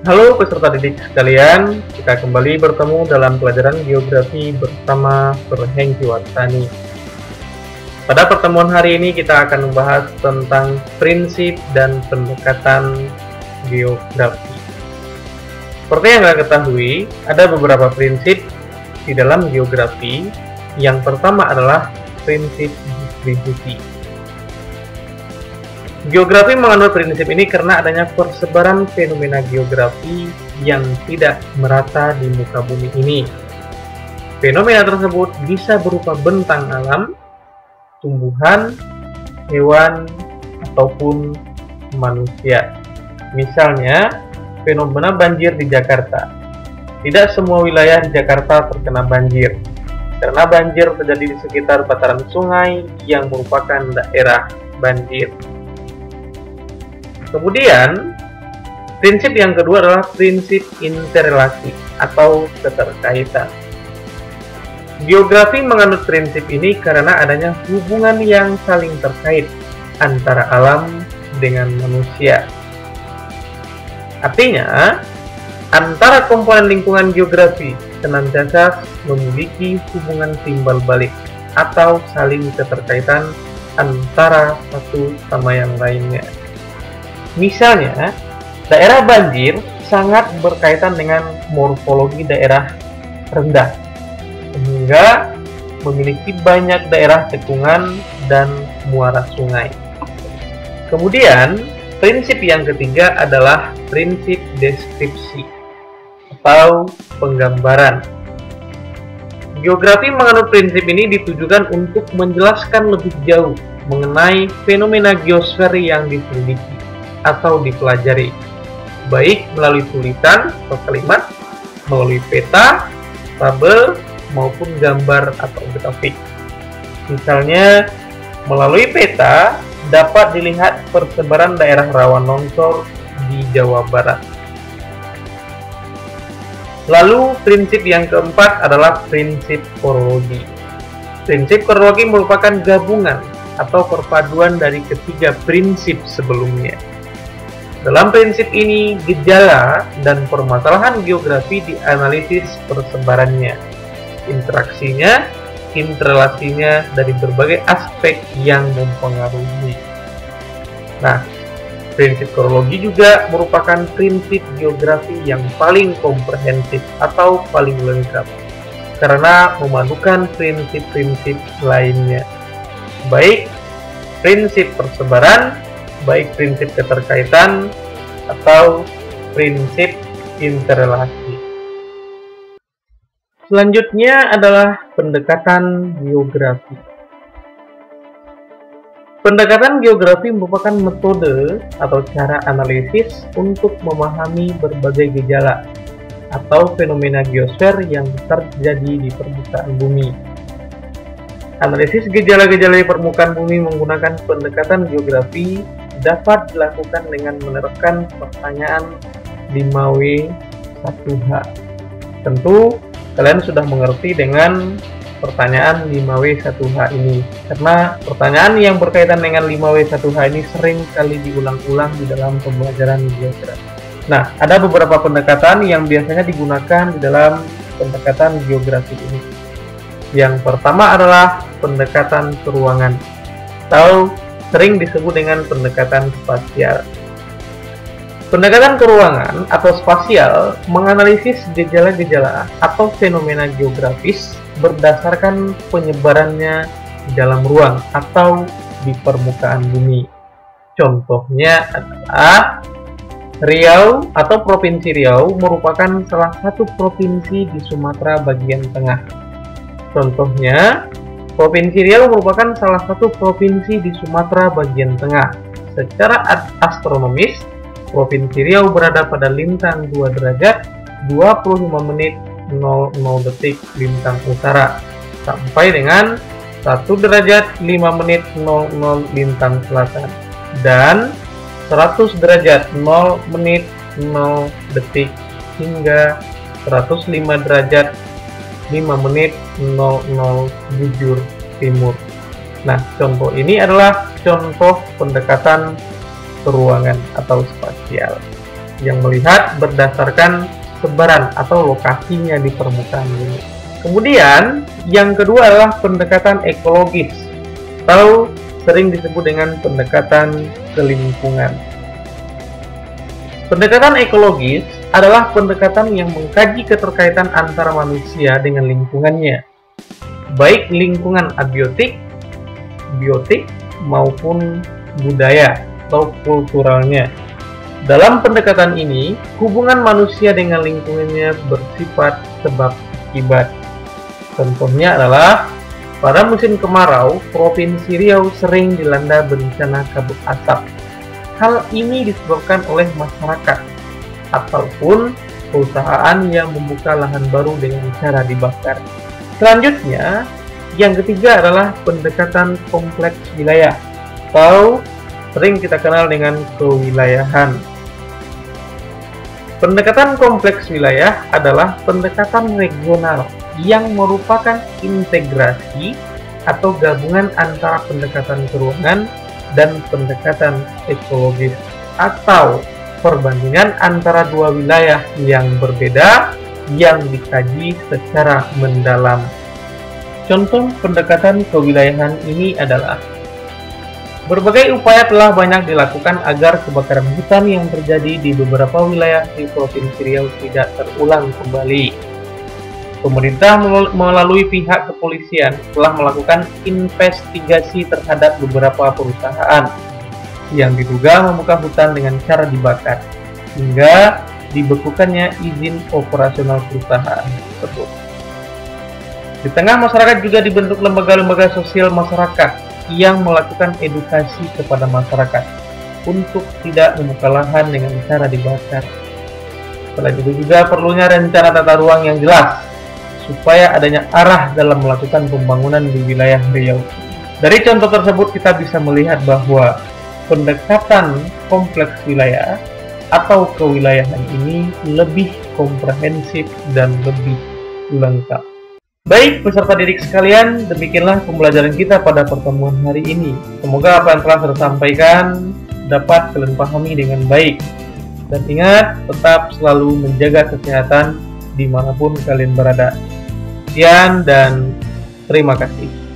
Halo peserta didik sekalian, kita kembali bertemu dalam pelajaran geografi bersama Sir Hengki Warsani. Pada pertemuan hari ini kita akan membahas tentang prinsip dan pendekatan geografi. Seperti yang kita ketahui, ada beberapa prinsip di dalam geografi. Yang pertama adalah prinsip distribusi. Geografi menganut prinsip ini karena adanya persebaran fenomena geografi yang tidak merata di muka bumi ini. Fenomena tersebut bisa berupa bentang alam, tumbuhan, hewan, ataupun manusia. Misalnya, fenomena banjir di Jakarta. Tidak semua wilayah di Jakarta terkena banjir, karena banjir terjadi di sekitar bataran sungai yang merupakan daerah banjir. Kemudian, prinsip yang kedua adalah prinsip interrelasi atau keterkaitan. Geografi menganut prinsip ini karena adanya hubungan yang saling terkait antara alam dengan manusia. Artinya, antara komponen lingkungan geografi senantiasa memiliki hubungan timbal balik atau saling keterkaitan antara satu sama yang lainnya. Misalnya, daerah banjir sangat berkaitan dengan morfologi daerah rendah, sehingga memiliki banyak daerah cekungan dan muara sungai. Kemudian, prinsip yang ketiga adalah prinsip deskripsi atau penggambaran. Geografi menganut prinsip ini ditujukan untuk menjelaskan lebih jauh mengenai fenomena geosfer yang diselidiki atau dipelajari, baik melalui tulisan atau kalimat, melalui peta, tabel, maupun gambar atau grafik. Misalnya, melalui peta dapat dilihat persebaran daerah rawan longsor di Jawa Barat. Lalu, prinsip yang keempat adalah prinsip korologi. Prinsip korologi merupakan gabungan atau perpaduan dari ketiga prinsip sebelumnya. Dalam prinsip ini, gejala dan permasalahan geografi dianalisis persebarannya, interaksinya, interrelasinya dari berbagai aspek yang mempengaruhi. Nah, prinsip korologi juga merupakan prinsip geografi yang paling komprehensif atau paling lengkap, karena memadukan prinsip-prinsip lainnya, baik prinsip persebaran, baik prinsip keterkaitan atau prinsip interrelasi. Selanjutnya adalah pendekatan geografi. Pendekatan geografi merupakan metode atau cara analisis untuk memahami berbagai gejala atau fenomena geosfer yang terjadi di permukaan bumi. Analisis gejala-gejala di permukaan bumi menggunakan pendekatan geografi dapat dilakukan dengan menerapkan pertanyaan 5W1H. Tentu kalian sudah mengerti dengan pertanyaan 5W1H ini, karena pertanyaan yang berkaitan dengan 5W1H ini sering kali diulang-ulang di dalam pembelajaran geografi. Nah, ada beberapa pendekatan yang biasanya digunakan di dalam pendekatan geografi ini. Yang pertama adalah pendekatan keruangan, atau sering disebut dengan pendekatan spasial. Pendekatan keruangan atau spasial menganalisis gejala-gejala atau fenomena geografis berdasarkan penyebarannya di dalam ruang atau di permukaan bumi. Contohnya adalah Riau atau Provinsi Riau merupakan salah satu provinsi di Sumatera bagian tengah. Contohnya, Provinsi Riau merupakan salah satu provinsi di Sumatera bagian tengah. Secara astronomis, Provinsi Riau berada pada lintang 2 derajat 25 menit 00 detik lintang utara sampai dengan 1 derajat 5 menit 00 lintang selatan dan 100 derajat 0 menit 0 detik hingga 105 derajat 5 menit 00 bujur timur. Nah, contoh ini adalah contoh pendekatan keruangan atau spasial. yang melihat berdasarkan sebaran atau lokasinya di permukaan bumi. Kemudian, yang kedua adalah pendekatan ekologis atau sering disebut dengan pendekatan ke lingkungan. Pendekatan ekologis adalah pendekatan yang mengkaji keterkaitan antara manusia dengan lingkungannya, baik lingkungan abiotik, biotik, maupun budaya atau kulturalnya. Dalam pendekatan ini, hubungan manusia dengan lingkungannya bersifat sebab akibat. Contohnya adalah pada musim kemarau, Provinsi Riau sering dilanda bencana kabut asap. Hal ini disebabkan oleh masyarakat ataupun perusahaan yang membuka lahan baru dengan cara dibakar. Selanjutnya, yang ketiga adalah pendekatan kompleks wilayah atau sering kita kenal dengan kewilayahan. Pendekatan kompleks wilayah adalah pendekatan regional yang merupakan integrasi atau gabungan antara pendekatan keruangan dan pendekatan ekologis atau perbandingan antara dua wilayah yang berbeda yang dikaji secara mendalam. Contoh pendekatan kewilayahan ini adalah berbagai upaya telah banyak dilakukan agar kebakaran hutan yang terjadi di beberapa wilayah di Provinsi Riau tidak terulang kembali. Pemerintah melalui pihak kepolisian telah melakukan investigasi terhadap beberapa perusahaan yang diduga membuka hutan dengan cara dibakar, hingga dibekukannya izin operasional perusahaan tersebut. Di tengah masyarakat juga dibentuk lembaga-lembaga sosial masyarakat yang melakukan edukasi kepada masyarakat untuk tidak membuka lahan dengan cara dibakar. Selain itu juga perlunya rencana tata ruang yang jelas supaya adanya arah dalam melakukan pembangunan di wilayah Riau. Dari contoh tersebut kita bisa melihat bahwa pendekatan kompleks wilayah atau kewilayahan ini lebih komprehensif dan lebih lengkap. Baik peserta didik sekalian, demikianlah pembelajaran kita pada pertemuan hari ini. Semoga apa yang telah saya sampaikan dapat kalian pahami dengan baik. Dan ingat, tetap selalu menjaga kesehatan dimanapun kalian berada. Sekian dan terima kasih.